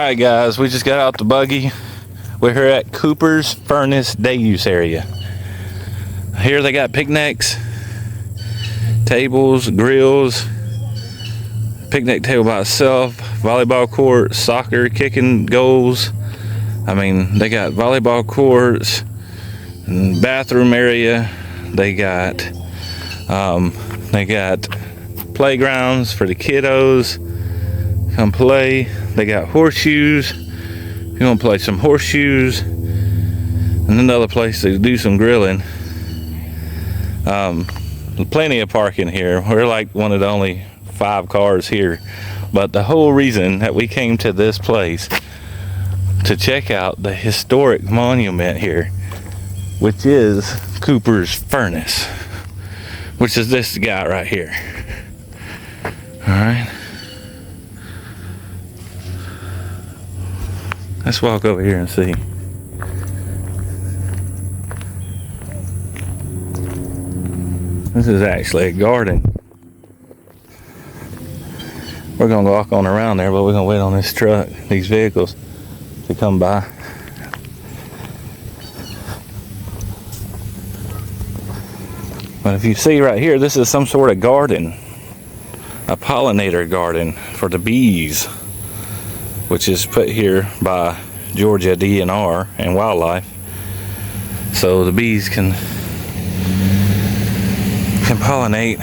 Alright guys, we just got out the buggy. We're here at Cooper's Furnace Day Use Area. Here they got picnics, tables, grills, picnic table by itself, volleyball court, soccer, kicking goals. I mean, they got volleyball courts, and bathroom area. They got playgrounds for the kiddos. Come play. They got horseshoes. If you want to play some horseshoes, and another place to do some grilling. Plenty of parking here. We're like one of the only 5 cars here. But the whole reason that we came to this place to check out the historic monument here, which is Cooper's Furnace, which is this guy right here. All right. Let's walk over here and see. This is actually a garden. We're gonna walk on around there, but we're gonna wait on this truck, these vehicles, to come by. But if you see right here, this is some sort of garden, a pollinator garden for the bees, which is put here by Georgia DNR and wildlife, so the bees can pollinate.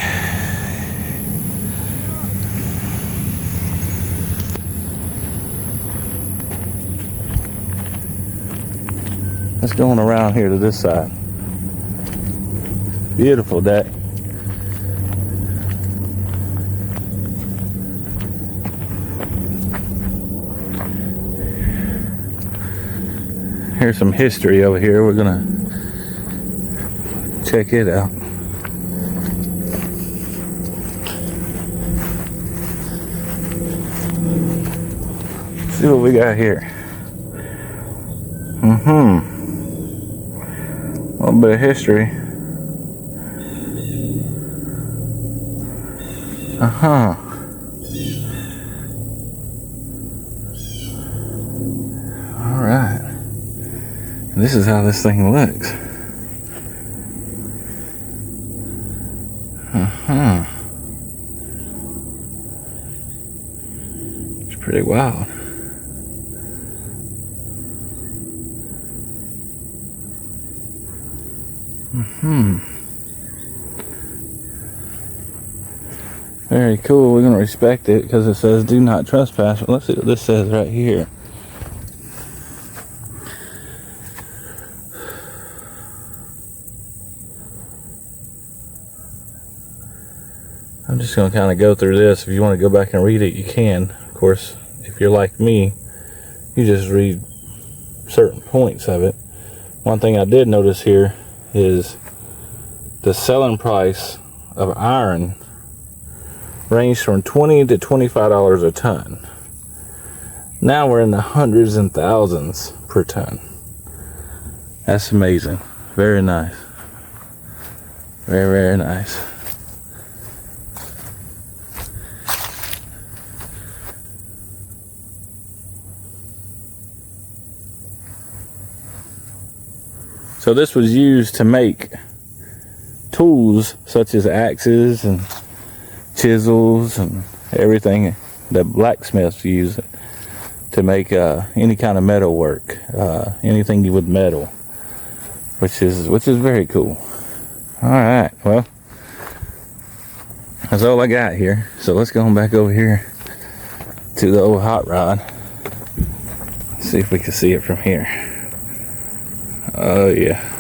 Let's go on around here to this side. Beautiful deck. Here's some history over here. We're gonna check it out. See what we got here. A little bit of history. All right. This is how this thing looks. It's pretty wild. Very cool. We're going to respect it because it says do not trespass. But let's see what this says right here. I'm just going to kind of go through this. If you want to go back and read it, you can. Of course, if you're like me, you just read certain points of it. One thing I did notice here is the selling price of iron ranged from $20 to $25 a ton. Now we're in the hundreds and thousands per ton. That's amazing. Very nice. Very, very nice. So this was used to make tools such as axes and chisels and everything that blacksmiths use it to make any kind of metal work, anything with metal, which is very cool. All right, well, that's all I got here. So let's go on back over here to the old hot rod. Let's see if we can see it from here. Oh yeah.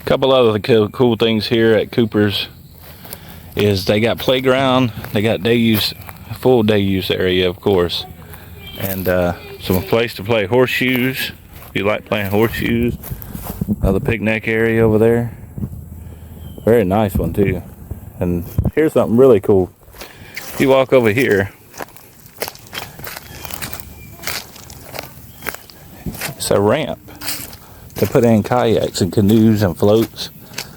Couple other cool things here at Cooper's is they got playground, they got day use full day use area, of course, and some place to play horseshoes if you like playing horseshoes. The picnic area over there, very nice one too. And here's something really cool. If you walk over here, it's a ramp to put in kayaks and canoes and floats.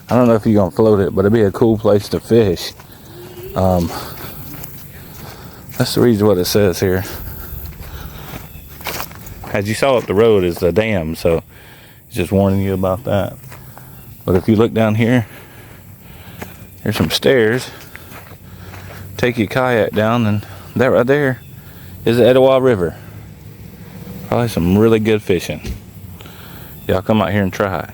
I don't know if you're gonna float it, but it'd be a cool place to fish. Let's read what it says here. As you saw up the road is the dam, so it's just warning you about that. But if you look down here, there's some stairs. Take your kayak down, and that right there is the Etowah River. Probably some really good fishing. Y'all come out here and try it.